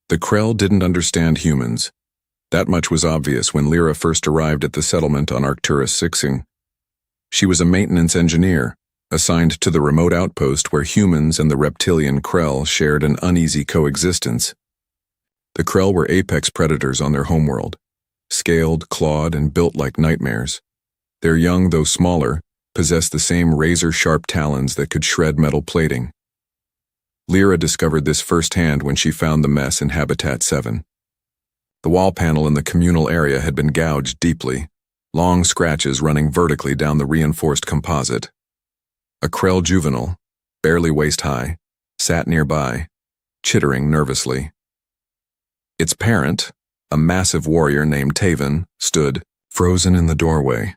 The Krell didn't understand humans. That much was obvious when Lyra first arrived at the settlement on Arcturus Sixing. She was a maintenance engineer, assigned to the remote outpost where humans and the reptilian Krell shared an uneasy coexistence. The Krell were apex predators on their homeworld, scaled, clawed, and built like nightmares. Their young, though smaller, possessed the same razor-sharp talons that could shred metal plating. Lyra discovered this firsthand when she found the mess in Habitat 7. The wall panel in the communal area had been gouged deeply, long scratches running vertically down the reinforced composite. A Krell juvenile, barely waist-high, sat nearby, chittering nervously. Its parent, a massive warrior named Taven, stood, frozen in the doorway,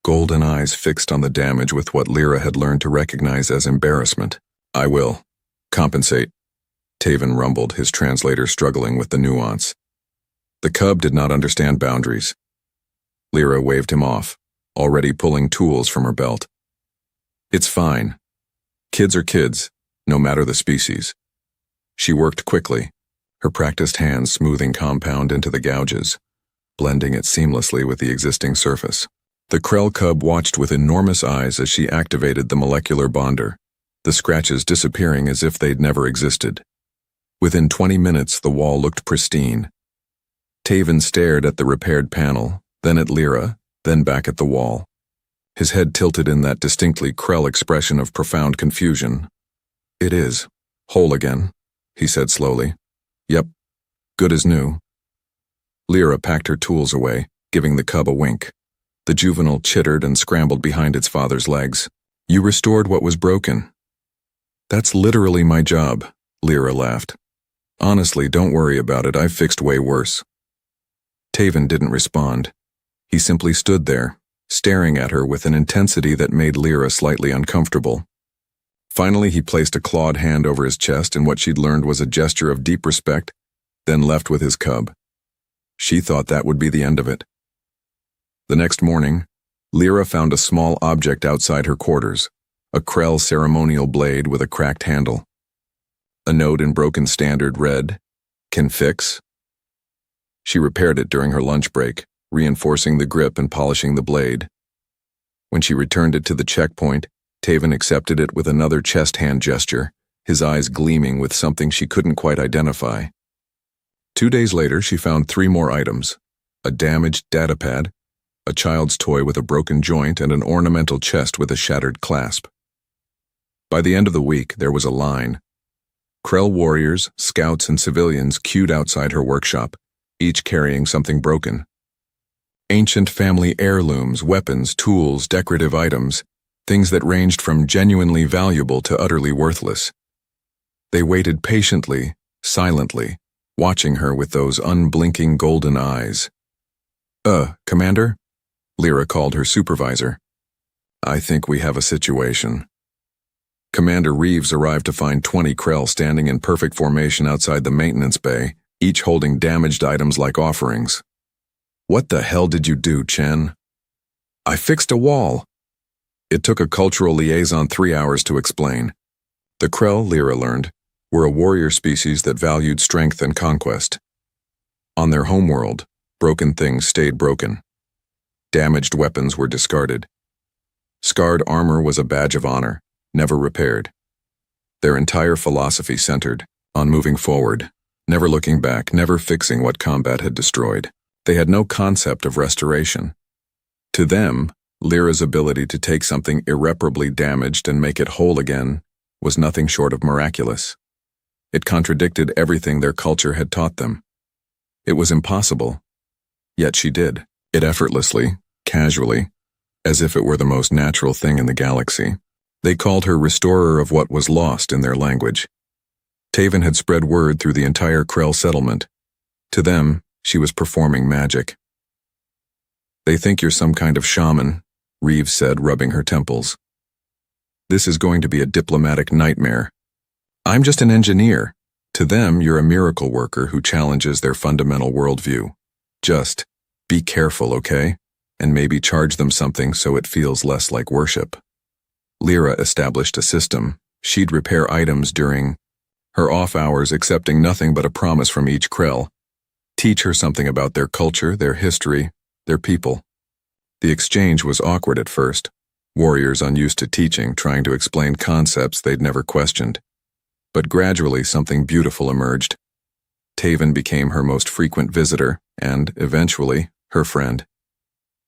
golden eyes fixed on the damage with what Lyra had learned to recognize as embarrassment. "I will compensate," Taven rumbled, his translator struggling with the nuance. The cub did not understand boundaries. Lyra waved him off, already pulling tools from her belt. "It's fine. Kids are kids, no matter the species." She worked quickly, her practiced hands smoothing compound into the gouges, blending it seamlessly with the existing surface. The Krell cub watched with enormous eyes as she activated the molecular bonder, the scratches disappearing as if they'd never existed. Within 20 minutes, the wall looked pristine. Taven stared at the repaired panel, then at Lyra, then back at the wall. His head tilted in that distinctly Krell expression of profound confusion. "It is. Whole again," he said slowly. "Yep. Good as new." Lyra packed her tools away, giving the cub a wink. The juvenile chittered and scrambled behind its father's legs. "You restored what was broken." "That's literally my job," Lyra laughed. "Honestly, don't worry about it. I've fixed way worse." Taven didn't respond. He simply stood there, staring at her with an intensity that made Lyra slightly uncomfortable. Finally, he placed a clawed hand over his chest in what she'd learned was a gesture of deep respect, then left with his cub. She thought that would be the end of it. The next morning, Lyra found a small object outside her quarters, a Krell ceremonial blade with a cracked handle. A note in broken standard read, "Can fix." She repaired it during her lunch break, reinforcing the grip and polishing the blade. When she returned it to the checkpoint, Taven accepted it with another chest hand gesture, his eyes gleaming with something she couldn't quite identify. 2 days later, she found 3 more items: a damaged datapad, a child's toy with a broken joint, and an ornamental chest with a shattered clasp. By the end of the week, there was a line. Krell warriors, scouts, and civilians queued outside her workshop, each carrying something broken. Ancient family heirlooms, weapons, tools, decorative items, things that ranged from genuinely valuable to utterly worthless. They waited patiently, silently, watching her with those unblinking golden eyes. Commander?" Lyra called her supervisor. "I think we have a situation." Commander Reeves arrived to find 20 Krell standing in perfect formation outside the maintenance bay, each holding damaged items like offerings. "What the hell did you do, Chen?" "I fixed a wall." It took a cultural liaison 3 hours to explain. The Krell, Lyra learned, were a warrior species that valued strength and conquest. On their homeworld, broken things stayed broken. Damaged weapons were discarded. Scarred armor was a badge of honor, never repaired. Their entire philosophy centered on moving forward, never looking back, never fixing what combat had destroyed. They had no concept of restoration. To them, Lyra's ability to take something irreparably damaged and make it whole again was nothing short of miraculous. It contradicted everything their culture had taught them. It was impossible, yet she did it effortlessly, casually, as if it were the most natural thing in the galaxy. They called her restorer of what was lost in their language. Taven had spread word through the entire Krell settlement. To them, she was performing magic. "They think you're some kind of shaman," Reeves said, rubbing her temples. "This is going to be a diplomatic nightmare. I'm just an engineer. To them, you're a miracle worker who challenges their fundamental worldview. Just be careful, okay? And maybe charge them something so it feels less like worship." Lyra established a system. She'd repair items during her off hours accepting nothing but a promise from each Krell. Teach her something about their culture, their history, their people. The exchange was awkward at first, warriors unused to teaching trying to explain concepts they'd never questioned. But gradually something beautiful emerged. Taven became her most frequent visitor and, eventually, her friend.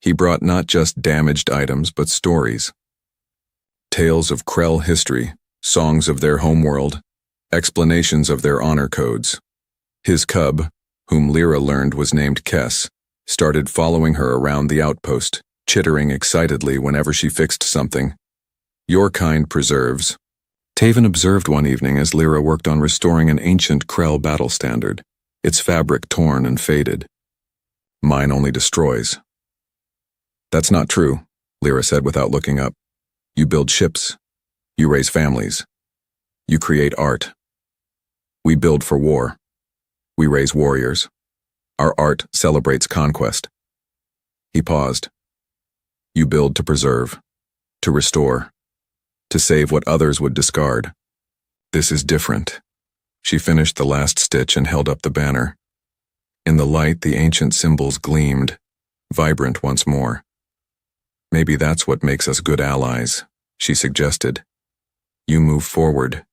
He brought not just damaged items but stories. Tales of Krell history, songs of their homeworld, explanations of their honor codes. His cub, whom Lyra learned was named Kess, started following her around the outpost, chittering excitedly whenever she fixed something. Your kind preserves. Taven observed one evening as Lyra worked on restoring an ancient Krell battle standard, its fabric torn and faded. Mine only destroys. That's not true, Lyra said without looking up. You build ships. You raise families. You create art. We build for war. We raise warriors. Our art celebrates conquest. He paused. You build to preserve, to restore, to save what others would discard. This is different. She finished the last stitch and held up the banner. In the light, the ancient symbols gleamed, vibrant once more. Maybe that's what makes us good allies, she suggested. You move forward.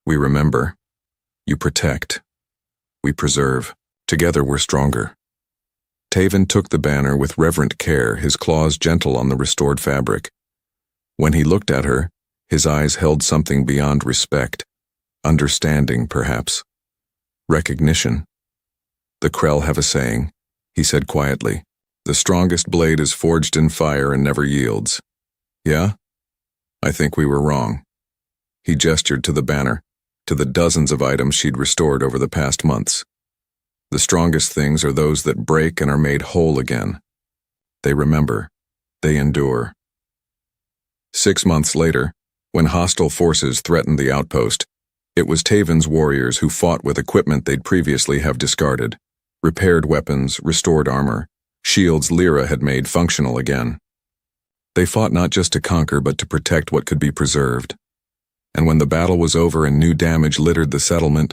We remember. You protect. We preserve. Together we're stronger. Taven took the banner with reverent care, his claws gentle on the restored fabric. When he looked at her, his eyes held something beyond respect. Understanding, perhaps. Recognition. The Krell have a saying, he said quietly. The strongest blade is forged in fire and never yields. Yeah? I think we were wrong. He gestured to the banner, to the dozens of items she'd restored over the past months. The strongest things are those that break and are made whole again. They remember. They endure. 6 months later, when hostile forces threatened the outpost, it was Taven's warriors who fought with equipment they'd previously have discarded. Repaired weapons, restored armor, shields Lyra had made functional again. They fought not just to conquer but to protect what could be preserved. And when the battle was over and new damage littered the settlement,